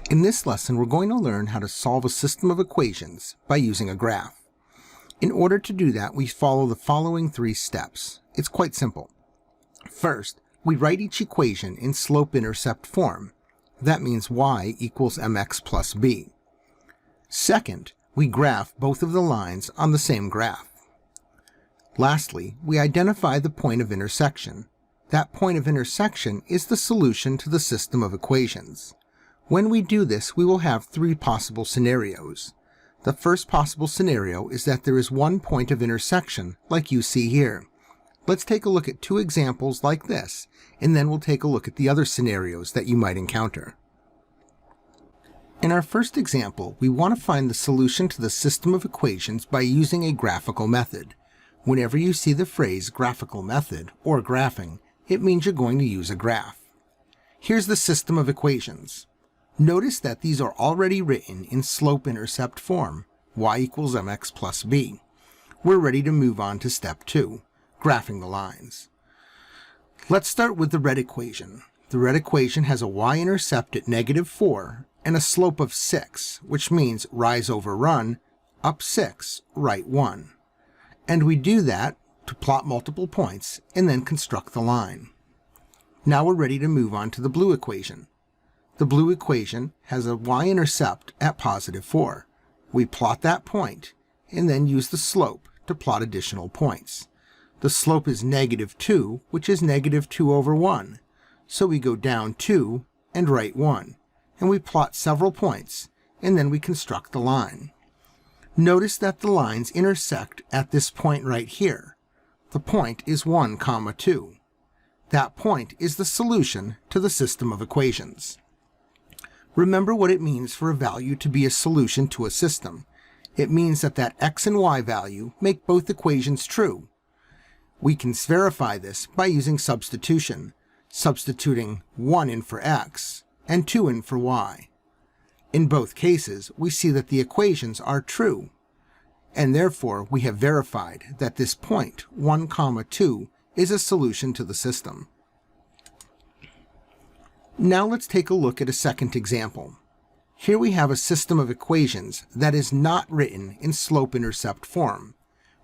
In this lesson, we're going to learn how to solve a system of equations by using a graph. In order to do that, we follow the following 3 steps. It's quite simple. First, we write each equation in slope-intercept form. That means y equals mx plus b. Second, we graph both of the lines on the same graph. Lastly, we identify the point of intersection. That point of intersection is the solution to the system of equations. When we do this, we will have 3 possible scenarios. The first possible scenario is that there is one point of intersection, like you see here. Let's take a look at 2 examples like this, and then we'll take a look at the other scenarios that you might encounter. In our first example, we want to find the solution to the system of equations by using a graphical method. Whenever you see the phrase graphical method or graphing, it means you're going to use a graph. Here's the system of equations. Notice that these are already written in slope-intercept form, y equals mx plus b. We're ready to move on to step 2, graphing the lines. Let's start with the red equation. The red equation has a y-intercept at -4 and a slope of 6, which means rise over run, up 6, right 1. And we do that to plot multiple points and then construct the line. Now we're ready to move on to the blue equation. The blue equation has a y-intercept at +4. We plot that point and then use the slope to plot additional points. The slope is -2, which is -2 over 1. So we go down 2 and right 1, and we plot several points, and then we construct the line. Notice that the lines intersect at this point right here. The point is 1, 2. That point is the solution to the system of equations. Remember what it means for a value to be a solution to a system. It means that x and y value make both equations true. We can verify this by using substitution, substituting 1 in for x and 2 in for y. In both cases, we see that the equations are true, and therefore we have verified that this point, 1, 2, is a solution to the system. Now let's take a look at a second example. Here we have a system of equations that is not written in slope-intercept form.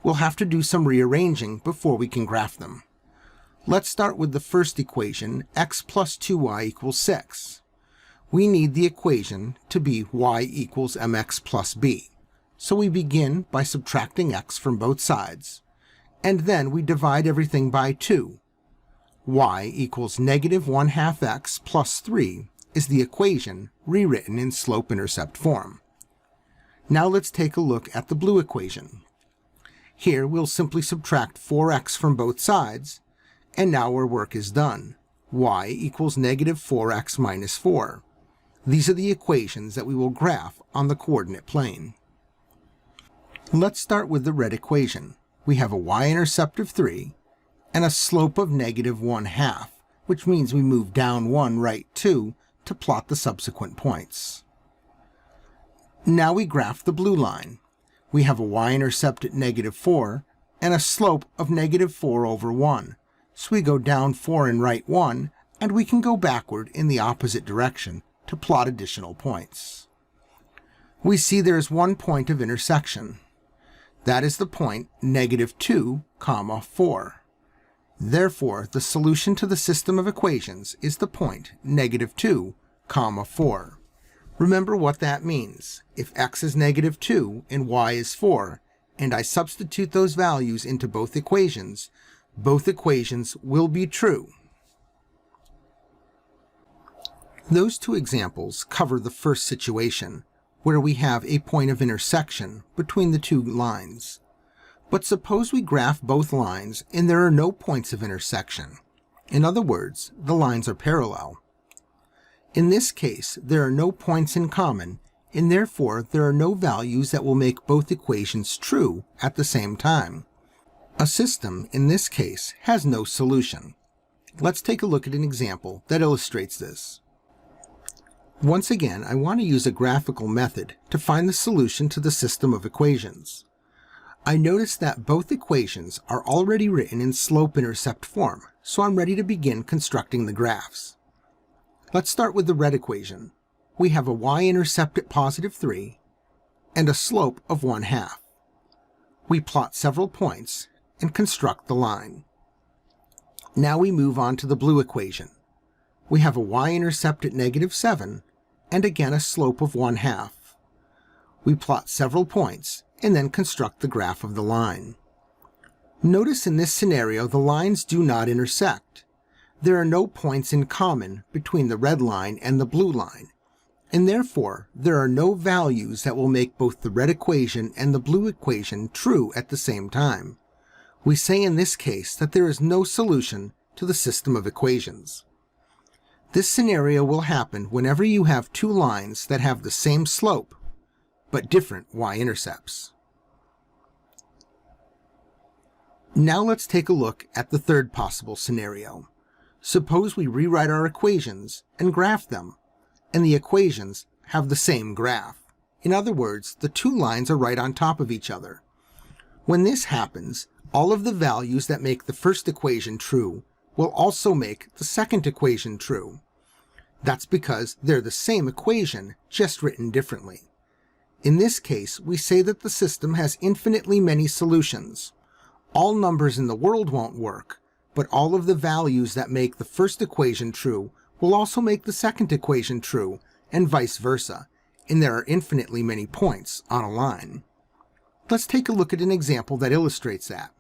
We'll have to do some rearranging before we can graph them. Let's start with the first equation, x plus 2y equals 6. We need the equation to be y equals mx plus b. So we begin by subtracting x from both sides, and then we divide everything by 2. Y equals -1/2 x plus 3 is the equation rewritten in slope-intercept form. Now let's take a look at the blue equation. Here we'll simply subtract 4x from both sides, and now our work is done. Y equals -4x minus 4. These are the equations that we will graph on the coordinate plane. Let's start with the red equation. We have a y-intercept of 3 and a slope of -1/2, which means we move down 1, right 2 to plot the subsequent points. Now we graph the blue line. We have a y-intercept at -4 and a slope of -4 over 1. So we go down 4 and right 1, and we can go backward in the opposite direction to plot additional points. We see there is one point of intersection. That is the point -2, 4. Therefore, the solution to the system of equations is the point -2, 4. Remember what that means. If x is -2 and y is 4, and I substitute those values into both equations will be true. Those 2 examples cover the first situation, where we have a point of intersection between the 2 lines. But suppose we graph both lines and there are no points of intersection. In other words, the lines are parallel. In this case, there are no points in common, and therefore there are no values that will make both equations true at the same time. A system, in this case, has no solution. Let's take a look at an example that illustrates this. Once again, I want to use a graphical method to find the solution to the system of equations. I notice that both equations are already written in slope-intercept form, so I'm ready to begin constructing the graphs. Let's start with the red equation. we have a y-intercept at positive 3 and a slope of 1/2. We plot several points and construct the line. Now we move on to the blue equation. We have a y-intercept at negative 7 and again a slope of 1/2. We plot several points and then construct the graph of the line. Notice in this scenario the lines do not intersect. There are no points in common between the red line and the blue line, and therefore there are no values that will make both the red equation and the blue equation true at the same time. We say in this case that there is no solution to the system of equations. This scenario will happen whenever you have two lines that have the same slope but different y-intercepts. Now let's take a look at the third possible scenario. Suppose we rewrite our equations and graph them, and the equations have the same graph. In other words, the two lines are right on top of each other. When this happens, all of the values that make the first equation true will also make the second equation true. That's because they're the same equation, just written differently. In this case, we say that the system has infinitely many solutions. All numbers in the world won't work, but all of the values that make the first equation true will also make the second equation true, and vice versa, and there are infinitely many points on a line. Let's take a look at an example that illustrates that.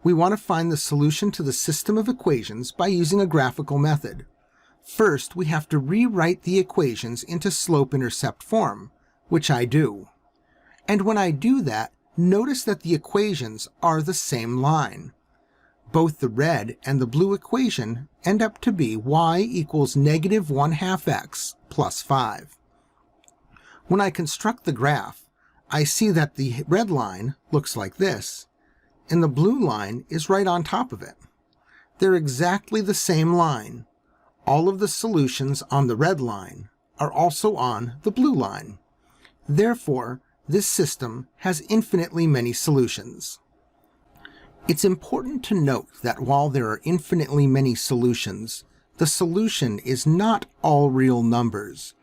We want to find the solution to the system of equations by using a graphical method. First, we have to rewrite the equations into slope-intercept form, which I do. And when I do that, notice that the equations are the same line. Both the red and the blue equation end up to be y equals negative 1/2 x plus 5. When I construct the graph, I see that the red line looks like this, and the blue line is right on top of it. They're exactly the same line. All of the solutions on the red line are also on the blue line. Therefore, this system has infinitely many solutions. It's important to note that while there are infinitely many solutions, the solution is not all real numbers.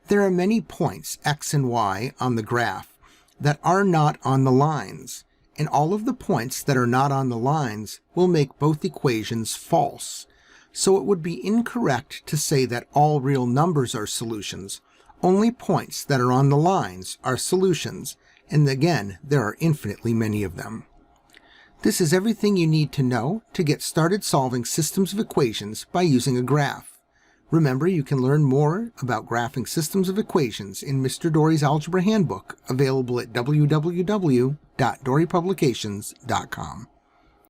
There are many points x and y on the graph that are not on the lines, and all of the points that are not on the lines will make both equations false. So it would be incorrect to say that all real numbers are solutions. Only points that are on the lines are solutions, and again, there are infinitely many of them. This is everything you need to know to get started solving systems of equations by using a graph. Remember, you can learn more about graphing systems of equations in Mr. Dorey's Algebra Handbook, available at www.doreypublications.com.